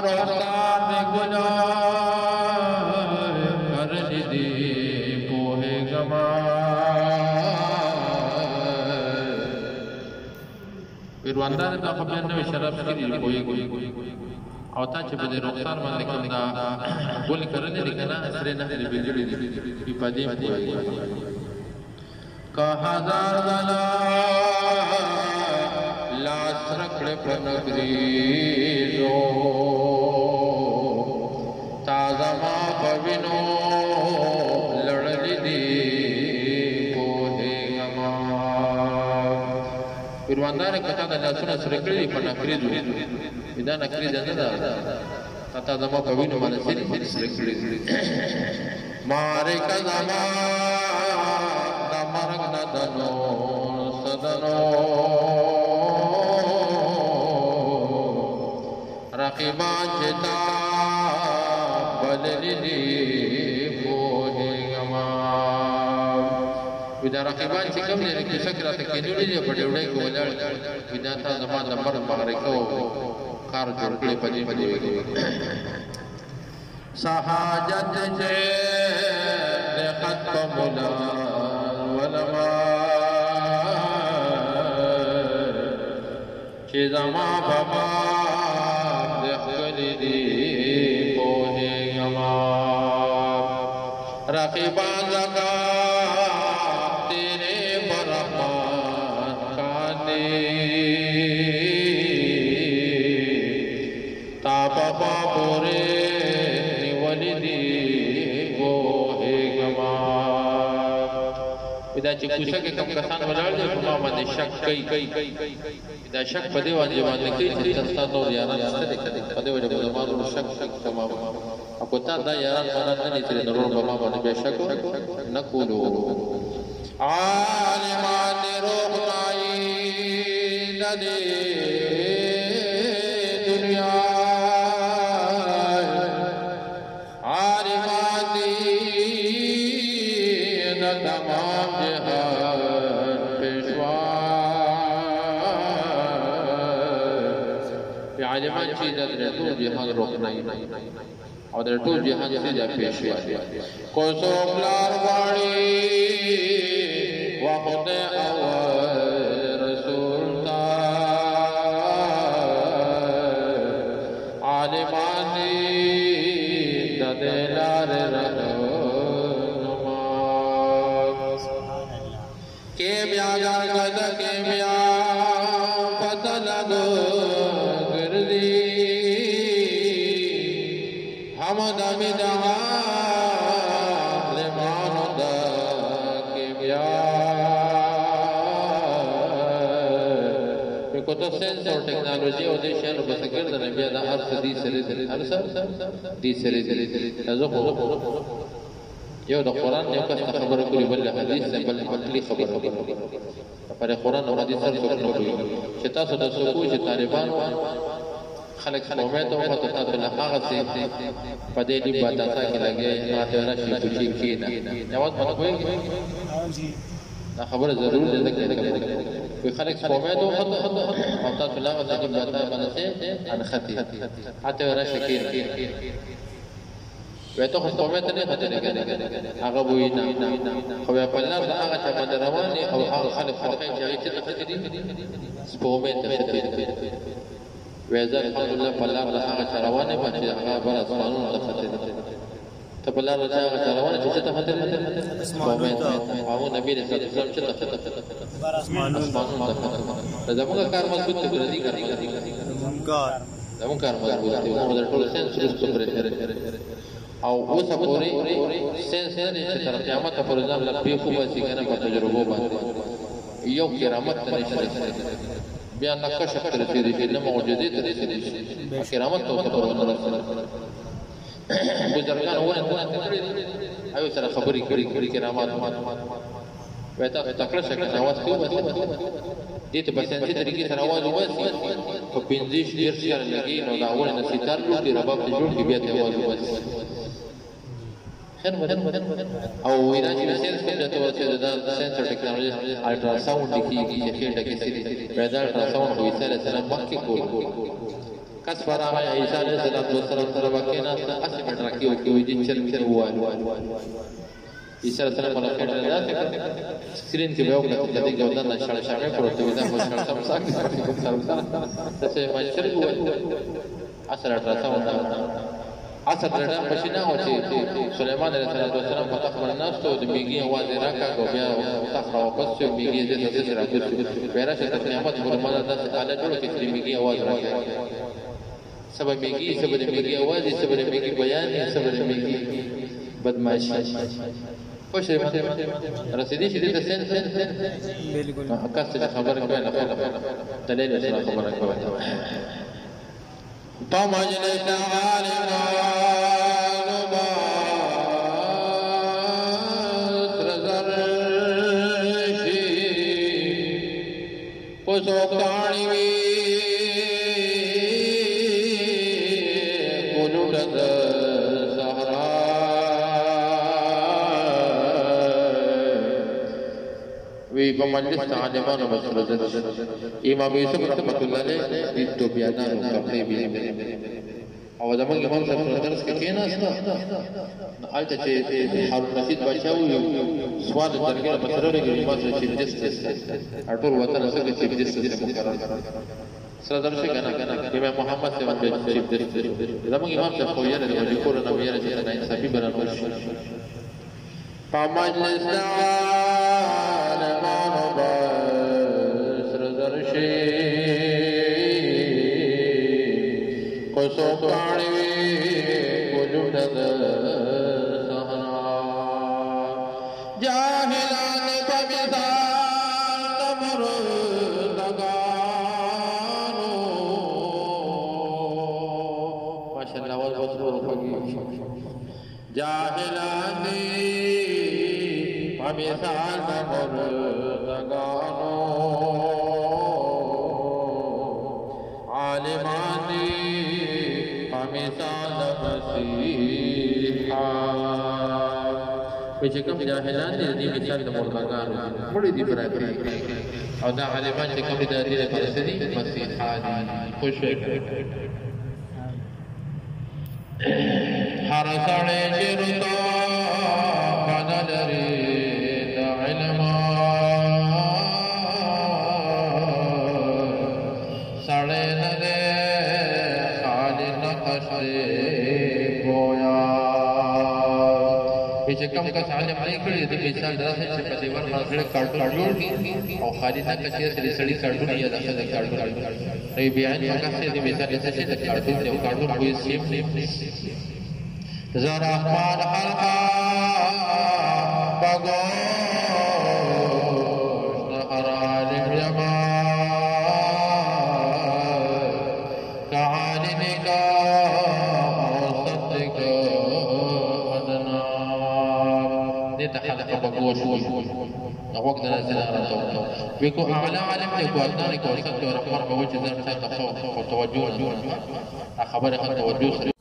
پرستار میں گناہ کر دی پوہے گما پیرواندار دا خبر نوی شرف کری پوہے گوئی او تا چې په دې رخسار باندې کوم دا ګول کړل دي کنه سره نه دې بجړي دي په دې پوهیږي کا هزار دلا لاس رکړ په نګریزو تازه ما پوینو لړل دي پوهیږما پیرواندار کته د لاسونو سره کړی په نګریزو دا نکری ده نه ده تا زما په وینو باندې سری مارے کا زما دا مرګ نه دنو صدنو رقیبان چې تا بدلې دي پوهېږما دا رقیبان چې کوم دی کې شکر راته کېدلی دی په ډوډۍ کې ولاړ دا تا زما د مرګ معرکه کار جوړ کړی پدې سہاجت سے خط مولا ولما چې زما بابا دخل دی پوهېږما رقیبان زکا تیرے برحمان کاندی پاپا پورے نیولی دی پوهېږما دا چې کوڅه کې کوم کسان ولاړ دي په ما باندې شک کوي دا شک په دې وجه باندې کوي چې تاسو نور یاران څه دي په دې وجه باندې ما شک تمام او تا دا یاران باندې نه دي نور په ما باندې به شک نه کولو عالمان روح نای ندی دنیا تمام جہان پیشوا عالمان چیز در طول جہان روکنائی اور در طول جہان سیدہ پیشوا کو سوکلار واری وقت اول رسول تا عالمان ددلار رہو کے بیا گرد کے بیا پتہ لگو گردی ہم دمی جہاں لمانو دا کے بیا کو تو سینس اور ٹیکنالوجی اور دی شہر بس گرد نبیا دا عرص دی سری ازو یو د قرآن یو کس خبره کوي بل حدیث نه بل عقلي خبره کوي پر قرآن او حدیث سره څوک نه کوي چې تاسو د سکو چې طالبان خلک امید او فتح تاسو له هغه څه په دې دی په تاسو کې لګي نه ته راشي چې کینا نواز مت کوي دا خبره ضرور ده چې کوئی خلک امید او فتح تاسو له هغه څه په تاسو باندې ان خطي اته راشي کینا ویتو خو قومت نه خطرې کړي هغه وې نه خو په لار د هغه چې باندې رواني او هغه خلک فرقې چې هغه چې خطرې سپومه ته خطرې وېزه الحمدلله په لار د هغه چې روانه باندې هغه بر اسمانونو ته خطرې ته په لار د هغه چې روانه چې ته خطرې سپومه او نبی رسول الله چې خطرې بر اسمانونو ته خطرې زموږ کار مضبوط کړی زموږ کار مضبوط دی موږ د ټول سنس رسټ پرې او اوسه پورې سنس نه چې تر قیامت پورې ځان له پیښو باسي کنه په تجربو باندې یو کرامت ته نشي بیا نقش تر دې چې نه معجزې ته رسېږي کرامت ته ورته ورسېږي بزرګان وایي ایو سره خبرې کړي کرامات وایته تکړه شکل اواز کوي دې ته په سنسي طریقې سره اواز وباسي په 15 ډیر شهر لګي نو دا اول نه ستار لوټي رباب ته جوړ کې بیا ته اواز وباسي او وینا چې سنس کوم ته ورته دا سنسر ټیکنالوژي الټرا ساوند کیږي چې خېټه کې سړي پیدا الټرا ساوند وې سره مخکې کول کس فراغ عیسی علیہ السلام سره وکینا اسی مټ راکیو کې دي چې وای عیسی علیہ السلام په خاطر دا سکرین کې به وکړه چې دغه ودان نشاله شامل پروت وي دا خو شرط سم تاسو ما شرط وای اثر راځه اثر درډه پښینا و چې سليمان عليه السلام په تخت باندې ناست او د میګي आवाज راکا او بیا تخت واپس شو میګي دې څه راځي بیره چې قیامت ورمانه د حالت جوړ کې چې میګي आवाज راځي سبا میګي سبا میګي आवाज سبا میګي بیان سبا میګي بدمعشي خوش رسیدي چې د سن بالکل اکاسته خبره کوي نه دلیل سره خبره کوي طمجلس عالنا نباس رزرشي پسوکتانی وی قلوٹت سہرا وی بمجلس عالمان و مسرزر امام یوسف رحمت اللہ علیہ دو بیانانو کپنے بھی او زمان امام صاحب درس کې کېناسته آلته چې هارون رشید بادشاه وو سوال درګه مسره لري امام صاحب چیف جسټس ټول وطن سره چیف جسټس مقرر سره درشه کنه امام محمد صاحب چیف جسټس زمان امام صاحب خو یې د وجه کور نه ویل چې نه انصافي برابر شي پامجلس عالمان بس رزرشی قصوکانی قلوبت سہنا جاہلان بمیدان نمر لگانو ماشاءاللہ والبطر رفقی جاہلانی بمیدان نمر لگانو عالمانی مثال مسیحا وچه کم جاہلان دی مثال دا مردگان مڑی دی برای او دا عالمان چه کم دا دین پرسدی مسیحا دی خوش فکر ہر ساڑے چرتا فنلری دا علما ساڑے ندے چې کوم کس عالم نه کړی د مثال دراسه چې په دیوال باندې کارټون جوړ او خالي نه کچې سړي سړي کارټون یا دغه کارټون ای بیان هغه څه د مثال څه چې د کارټون دی او کارټون کوئی سیم زرا احمد حلقا بغوش نهر عالم جما كعالمك وصدق أدنى ديت حلقة بغوش وقت نازل على الضوء بيكو أعلى عالم تكو أدنى كو صدق ورحمة بوجه ذات توجه خبر توجه